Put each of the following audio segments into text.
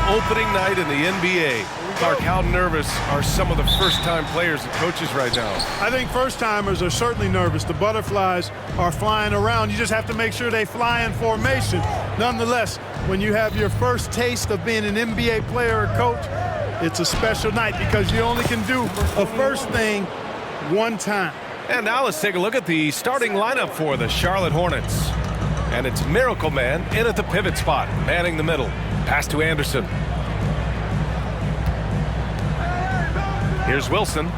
opening night in the NBA. Clark, how nervous are some of the first-time players and coaches right now? I think first-timers are certainly nervous. The butterflies are flying around. You just have to make sure they fly in formation. Nonetheless, when you have your first taste of being an NBA player or coach, it's a special night because you only can do a first thing one time. And now let's take a look at the starting lineup for the Charlotte Hornets. And it's Miracle Man in at the pivot spot, manning the middle. Pass to Anderson. Here's Wilson.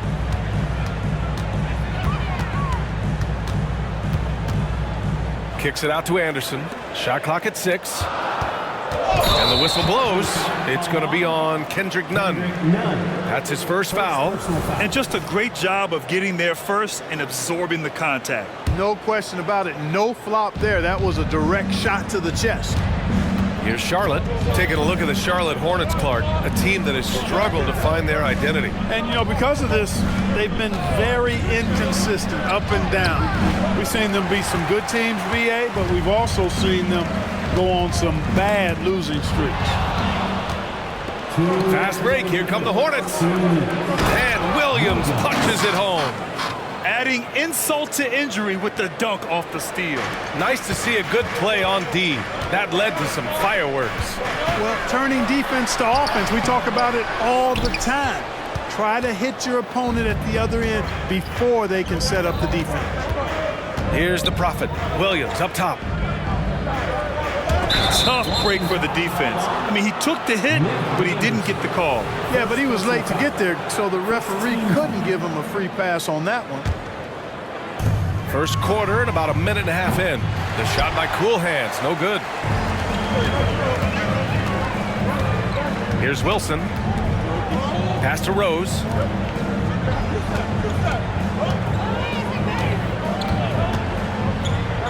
Kicks it out to Anderson. Shot clock at 6. And the whistle blows. It's going to be on Kendrick Nunn. That's his first foul. And just a great job of getting there first and absorbing the contact. No question about it. No flop there. That was a direct shot to the chest. Here's Charlotte. Taking a look at the Charlotte Hornets, Clark. A team that has struggled to find their identity. And, you know, because of this, they've been very inconsistent, up and down. We've seen them beat some good teams, VA, but we've also seen them go on some bad losing streaks. Fast break. Here come the Hornets. And Williams punches it home. Adding insult to injury with the dunk off the steal. Nice to see a good play on D. That led to some fireworks. Well, turning defense to offense, we talk about it all the time. Try to hit your opponent at the other end before they can set up the defense. Here's the Prophet. Williams up top. Tough break for the defense. I mean, he took the hit, but he didn't get the call. Yeah, but he was late to get there, so the referee couldn't give him a free pass on that one. First quarter and about a minute and a half in. The shot by Cool Hands, no good. Here's Wilson. Pass to Rose.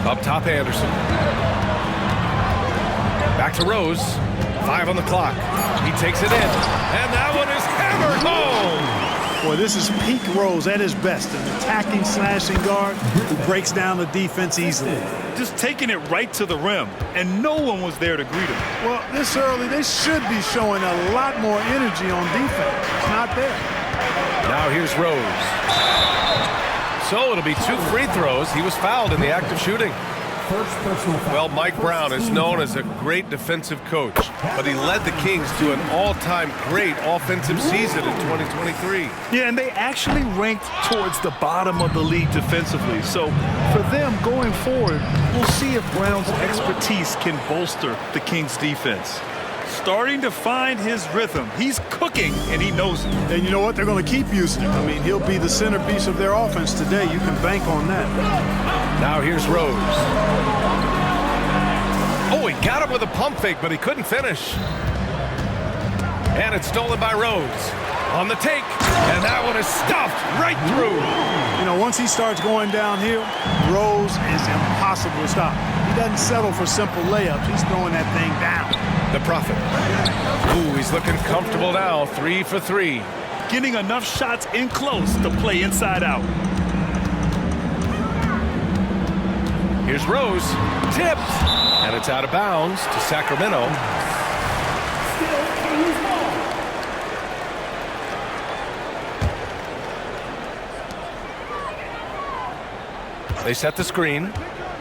Up top, Anderson. Back to Rose. 5 on the clock. He takes it in. And that one is hammered home. Boy, this is peak Rose at his best. An attacking, slashing guard who breaks down the defense easily. Just taking it right to the rim, and no one was there to greet him. Well, this early, they should be showing a lot more energy on defense. It's not there. Now here's Rose. So it'll be 2 free throws. He was fouled in the act of shooting. Well, Mike Brown is known as a great defensive coach, but he led the Kings to an all-time great offensive season in 2023. Yeah, and they actually ranked towards the bottom of the league defensively. So for them going forward, we'll see if Brown's expertise can bolster the Kings defense. Starting to find his rhythm. He's cooking, and he knows it. And you know what? They're going to keep using him. I mean, he'll be the centerpiece of their offense today. You can bank on that. Now here's Rose. Oh, he got him with a pump fake, but he couldn't finish. And it's stolen by Rose. On the take, and that one is stuffed right through. You know, once he starts going downhill, Rose is impossible to stop. He doesn't settle for simple layups. He's throwing that thing down. The Prophet. Ooh, he's looking comfortable now. 3 for 3. Getting enough shots in close to play inside out. Here's Rose. Tipped. And it's out of bounds to Sacramento. They set the screen.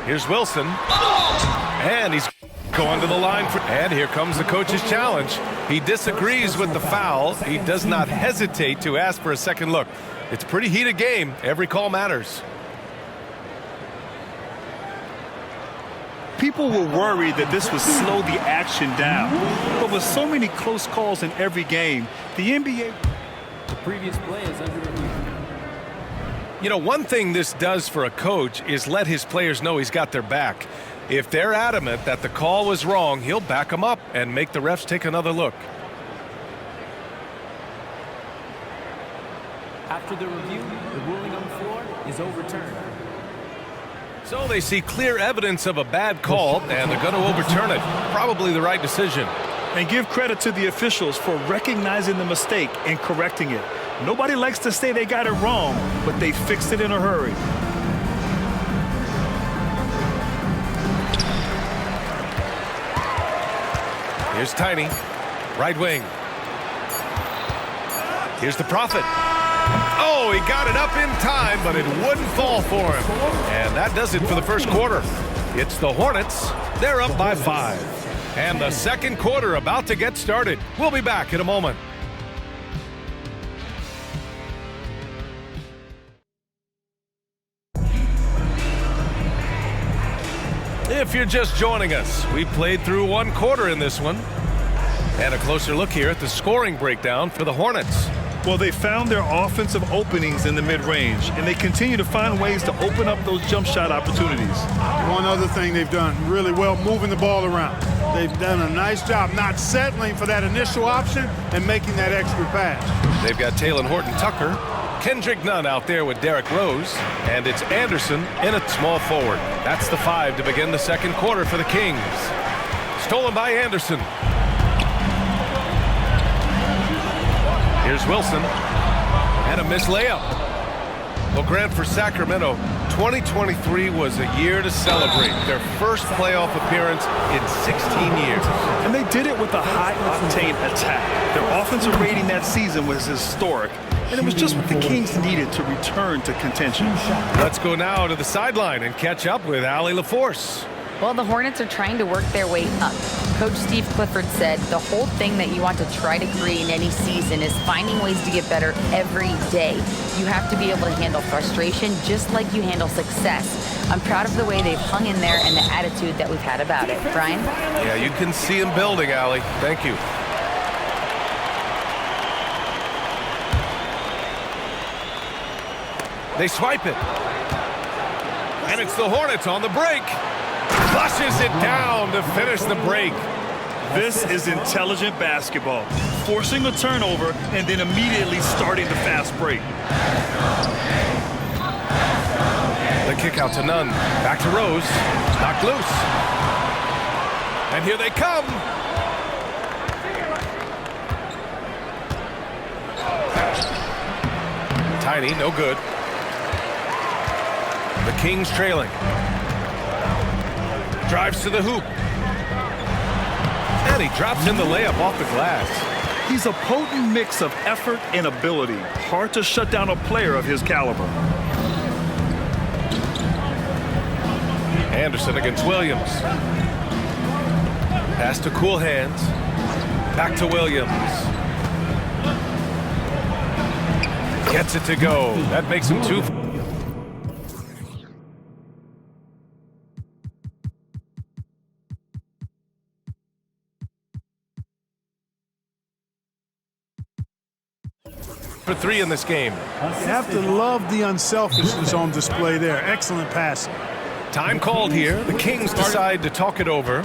Here's Wilson. And he's going to the line. And here comes the coach's challenge. He disagrees with the foul. He does not hesitate to ask for a second look. It's a pretty heated game. Every call matters. People were worried that this would slow the action down. But with so many close calls in every game, the NBA... The previous play is under review. You know, one thing this does for a coach is let his players know he's got their back. If they're adamant that the call was wrong, he'll back them up and make the refs take another look. After the review, the ruling on the floor is overturned. So they see clear evidence of a bad call, and they're going to overturn it. Probably the right decision. And give credit to the officials for recognizing the mistake and correcting it. Nobody likes to say they got it wrong, but they fixed it in a hurry. Here's Tiny. Right wing. Here's the Prophet. Oh, he got it up in time, but it wouldn't fall for him. And that does it for the first quarter. It's the Hornets. They're up by 5. And the second quarter about to get started. We'll be back in a moment. If you're just joining us, we played through one quarter in this one. And a closer look here at the scoring breakdown for the Hornets. Well, they found their offensive openings in the mid-range, and they continue to find ways to open up those jump shot opportunities. One other thing they've done really well, moving the ball around. They've done a nice job not settling for that initial option and making that extra pass. They've got Taylor Horton-Tucker, Kendrick Nunn out there with Derrick Rose, and it's Anderson in at small forward. That's the 5 to begin the second quarter for the Kings. Stolen by Anderson. Here's Wilson, and a missed layup. Well, Grant, for Sacramento, 2023 was a year to celebrate. Their first playoff appearance in 16 years. And they did it with a high-octane attack. Their offensive rating that season was historic, and it was just what the Kings needed to return to contention. Let's go now to the sideline and catch up with Allie LaForce. Well, the Hornets are trying to work their way up. Coach Steve Clifford said the whole thing that you want to try to create in any season is finding ways to get better every day. You have to be able to handle frustration just like you handle success. I'm proud of the way they've hung in there and the attitude that we've had about it. Brian? Yeah, you can see them building, Allie. Thank you. They swipe it. And it's the Hornets on the break. Flushes it down to finish the break. This is intelligent basketball. Forcing a turnover and then immediately starting the fast break. The kick out to Nunn. Back to Rose. Knocked loose. And here they come. Tiny, no good. The Kings trailing. Drives to the hoop. And he drops in the layup off the glass. He's a potent mix of effort and ability. Hard to shut down a player of his caliber. Anderson against Williams. Pass to Cool Hands. Back to Williams. Gets it to go. That makes him 2. For 3 in this game. You have to love the unselfishness on display there. Excellent passing. Time called here. The Kings decide to talk it over.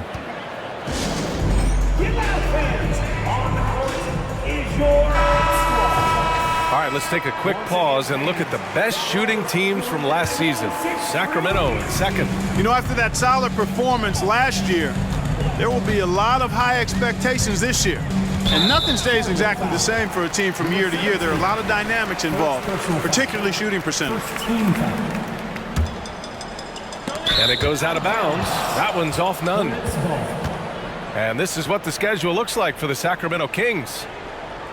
All right, let's take a quick pause and look at the best shooting teams from last season. Sacramento in second. You know, after that solid performance last year, there will be a lot of high expectations this year. And nothing stays exactly the same for a team from year to year. There are a lot of dynamics involved, particularly shooting percentage. And it goes out of bounds. That one's off Nunn. And this is what the schedule looks like for the Sacramento Kings.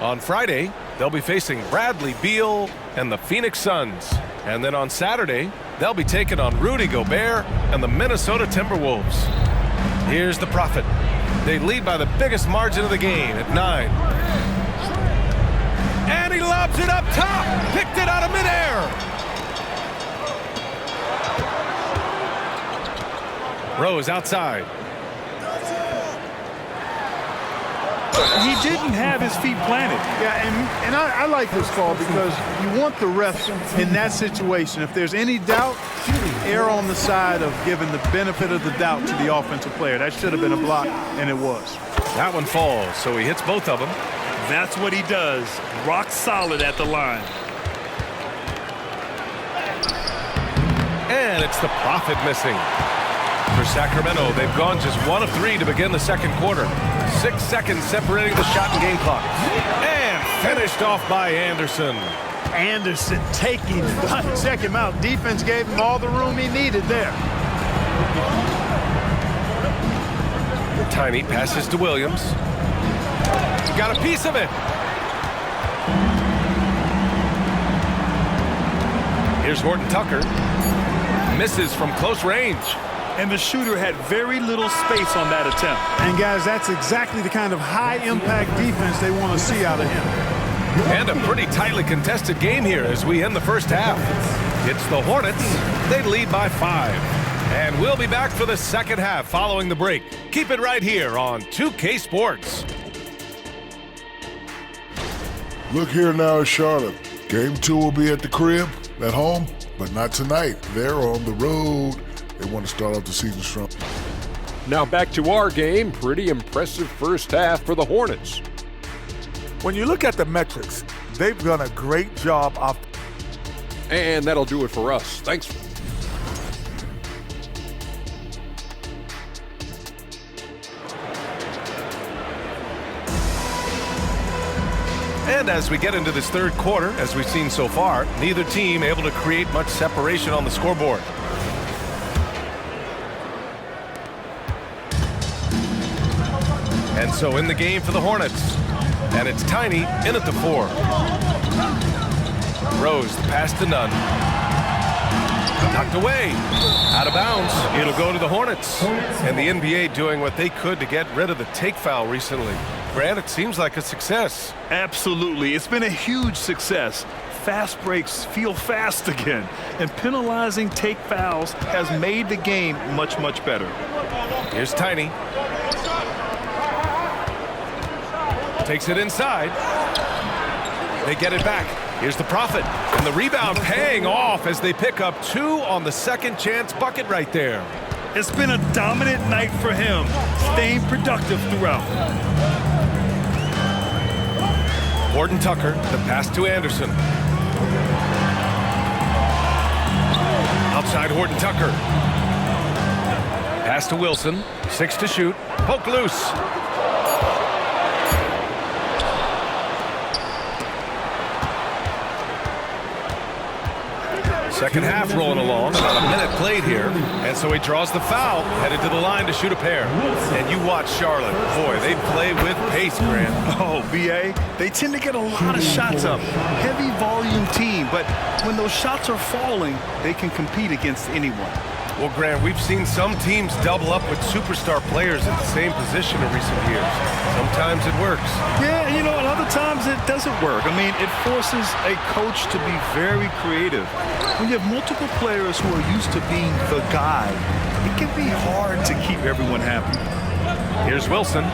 On Friday, they'll be facing Bradley Beal and the Phoenix Suns. And then on Saturday, they'll be taking on Rudy Gobert and the Minnesota Timberwolves. Here's the Prophet. They lead by the biggest margin of the game at 9. And he lobs it up top. Picked it out of midair. Rose outside. He didn't have his feet planted. Yeah, and I like this call because you want the refs in that situation. If there's any doubt, err on the side of giving the benefit of the doubt to the offensive player. That should have been a block, and it was. That one falls, so he hits both of them. That's what he does. Rock solid at the line. And it's the Prophet missing. For Sacramento, they've gone just 1 of 3 to begin the second quarter. 6 seconds separating the shot and game clock. And finished off by Anderson. Anderson taking, check him out. Defense gave him all the room he needed there. Tiny passes to Williams. He got a piece of it. Here's Horton Tucker. Misses from close range. And the shooter had very little space on that attempt. And guys, that's exactly the kind of high-impact defense they want to see out of him. And a pretty tightly contested game here as we end the first half. It's the Hornets. They lead by 5. And we'll be back for the second half following the break. Keep it right here on 2K Sports. Look here now at Charlotte. Game 2 will be at the crib, at home, but not tonight. They're on the road. They want to start off the season strong. Now back to our game. Pretty impressive first half for the Hornets. When you look at the metrics, they've done a great job of. And that'll do it for us. Thanks. And as we get into this third quarter, as we've seen so far, neither team able to create much separation on the scoreboard. And so in the game for the Hornets. And it's Tiny in at the 4. Rose, the pass to Nunn. Knocked away. Out of bounds. It'll go to the Hornets. And the NBA doing what they could to get rid of the take foul recently. Grant, it seems like a success. Absolutely. It's been a huge success. Fast breaks feel fast again. And penalizing take fouls has made the game much, much better. Here's Tiny. Takes it inside. They get it back. Here's the Prophet. And the rebound paying off as they pick up 2 on the second chance bucket right there. It's been a dominant night for him, staying productive throughout. Horton Tucker, the pass to Anderson. Outside Horton Tucker. Pass to Wilson. 6 to shoot. Poke loose. Second half rolling along, about a minute played here. And so he draws the foul, headed to the line to shoot a pair. And you watch Charlotte. Boy, they play with pace, Grant. Oh, BA, they tend to get a lot of shots up. Heavy volume team, but when those shots are falling, they can compete against anyone. Well, Grant, we've seen some teams double up with superstar players at the same position in recent years. Sometimes it works. Yeah, and and other times it doesn't work. I mean, it forces a coach to be very creative. When you have multiple players who are used to being the guy, it can be hard to keep everyone happy. Here's Wilson.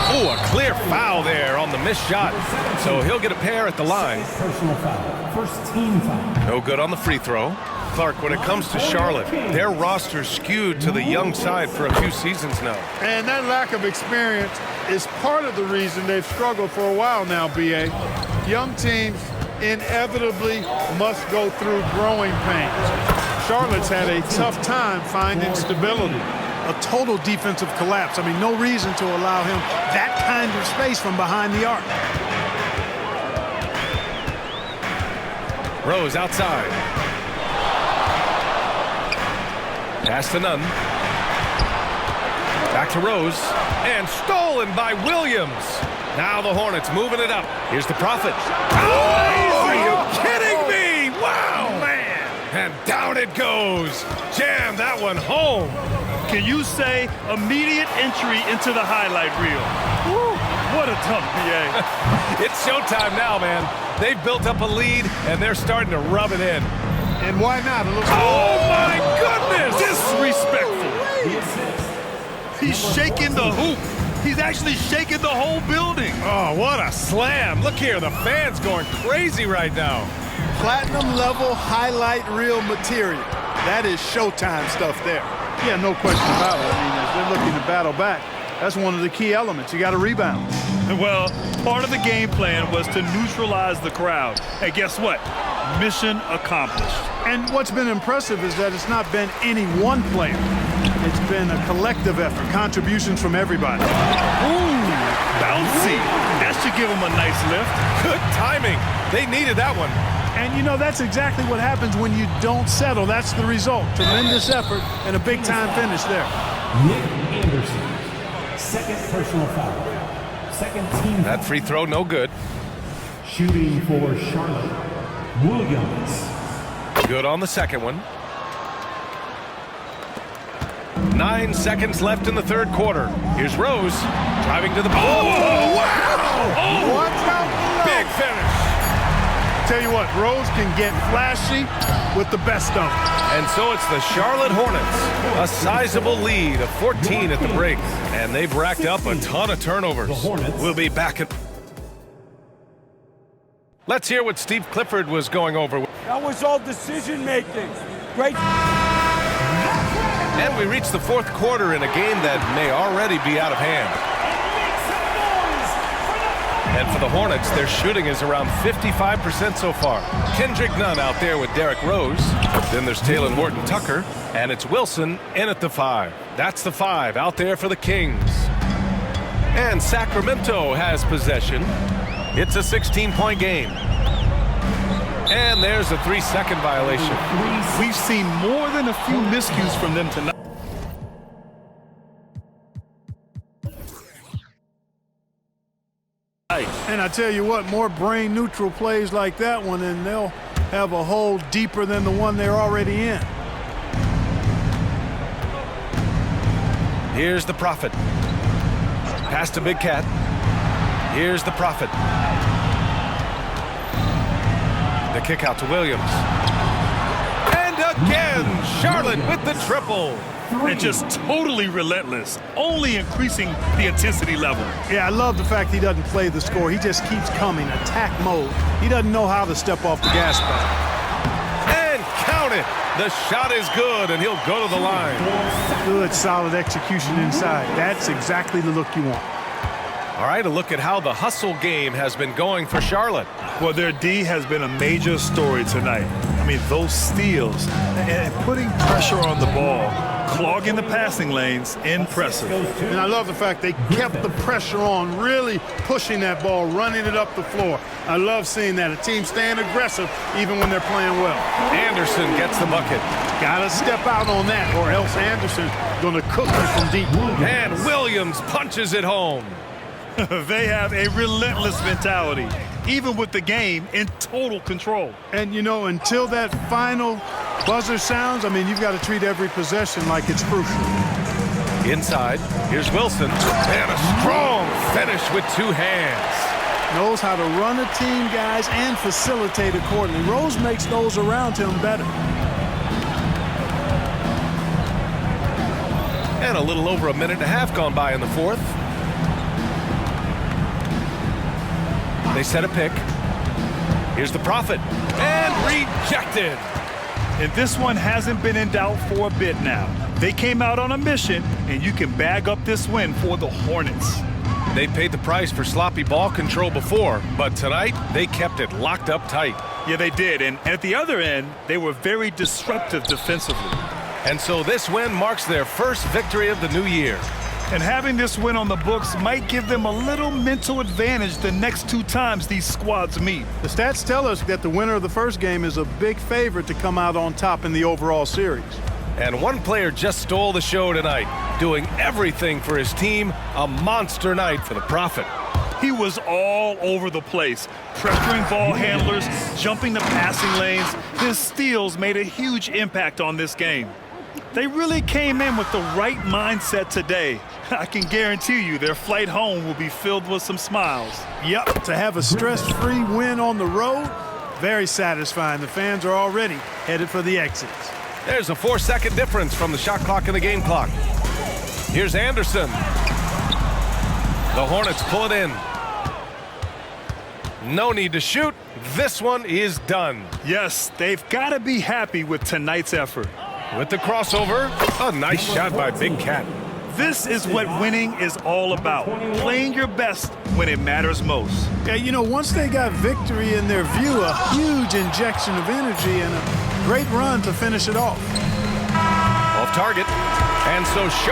Oh, a clear foul there on the missed shot. So he'll get a pair at the line. Personal foul. First team foul. No good on the free throw. Clark, when it comes to Charlotte, their roster skewed to the young side for a few seasons now. And that lack of experience is part of the reason they've struggled for a while now, B.A. Young teams inevitably must go through growing pains. Charlotte's had a tough time finding stability. A total defensive collapse. I mean, no reason to allow him that kind of space from behind the arc. Rose outside. Pass to Nunn. Back to Rose. And stolen by Williams. Now the Hornets moving it up. Here's the Prophet. Oh, are you kidding me? Wow, man. And down it goes. Jam that one home. Can you say immediate entry into the highlight reel? Woo, what a dunk, BA. It's showtime now, man. They've built up a lead, and they're starting to rub it in. And why not? Oh, my goodness! Disrespectful. He's shaking the hoop. He's actually shaking the whole building. Oh, what a slam. Look here, the fans going crazy right now. Platinum level highlight reel material. That is showtime stuff there. Yeah, no question about it. I mean, as they're looking to battle back, that's one of the key elements. You got to rebound. Well, part of the game plan was to neutralize the crowd. And guess what? Mission accomplished. And what's been impressive is that it's not been any one player. It's been a collective effort, contributions from everybody. Ooh, bouncy. That should give him a nice lift. Good timing. They needed that one. And, that's exactly what happens when you don't settle. That's the result. Tremendous effort and a big-time finish there. Nick Anderson. Second personal foul. Second team. That free throw, no good. Shooting for Charlotte, Williams. Good on the second one. 9 seconds left in the third quarter. Here's Rose driving to the ball. Oh, wow! Oh, Watch out! big finish. Tell you what, Rose can get flashy with the best of them. And so it's the Charlotte Hornets. A sizable lead of 14 at the break. And they've racked up a ton of turnovers. We'll be back at... Let's hear what Steve Clifford was going over. That was all decision making. Great. And we reach the fourth quarter in a game that may already be out of hand. And for the Hornets, their shooting is around 55% so far. Kendrick Nunn out there with Derrick Rose. Then there's Talen Horton-Tucker. And it's Wilson in at the 5. That's the 5 out there for the Kings. And Sacramento has possession. It's a 16-point game. And there's a 3-second violation. We've seen more than a few miscues from them tonight. And I tell you what, more brain-neutral plays like that one, and they'll have a hole deeper than the one they're already in. Here's the Prophet. Pass to Big Cat. Here's the Prophet. The kick out to Williams. And again, Charlotte with the triple. And just totally relentless, only increasing the intensity level. Yeah, I love the fact he doesn't play the score. He just keeps coming, attack mode. He doesn't know how to step off the gas pedal. And count it. The shot is good, and he'll go to the line. Good, solid execution inside. That's exactly the look you want. All right, a look at how the hustle game has been going for Charlotte. Well, their D has been a major story tonight. I mean, those steals and putting pressure on the ball, clogging the passing lanes, impressive. And I love the fact they kept the pressure on, really pushing that ball, running it up the floor. I love seeing that. A team staying aggressive even when they're playing well. Anderson gets the bucket. Got to step out on that, or else Anderson's going to cook you from deep. And Williams punches it home. They have a relentless mentality, even with the game in total control. And, you know, until that final buzzer sounds, I mean, you've got to treat every possession like it's crucial. Inside, here's Wilson. And a strong finish with 2 hands. Knows how to run a team, guys, and facilitate accordingly. Rose makes those around him better. And a little over a minute and a half gone by in the fourth. They set a pick. Here's the Prophet. And rejected. And this one hasn't been in doubt for a bit now. They came out on a mission, and you can bag up this win for the Hornets. They paid the price for sloppy ball control before, but tonight they kept it locked up tight. Yeah, they did. And at the other end, they were very disruptive defensively. And so this win marks their first victory of the new year. And having this win on the books might give them a little mental advantage the next 2 times these squads meet. The stats tell us that the winner of the first game is a big favorite to come out on top in the overall series. And one player just stole the show tonight, doing everything for his team. A monster night for the Prophet. He was all over the place, pressuring ball handlers, jumping the passing lanes. His steals made a huge impact on this game. They really came in with the right mindset today. I can guarantee you their flight home will be filled with some smiles. Yep, to have a stress-free win on the road, very satisfying. The fans are already headed for the exits. There's a 4-second difference from the shot clock and the game clock. Here's Anderson. The Hornets pull it in. No need to shoot. This one is done. Yes, they've got to be happy with tonight's effort. With the crossover, a nice shot by Big Cat. This is what winning is all about, playing your best when it matters most. Yeah, you know, once they got victory in their view, a huge injection of energy and a great run to finish it off. Off target, and so sharp.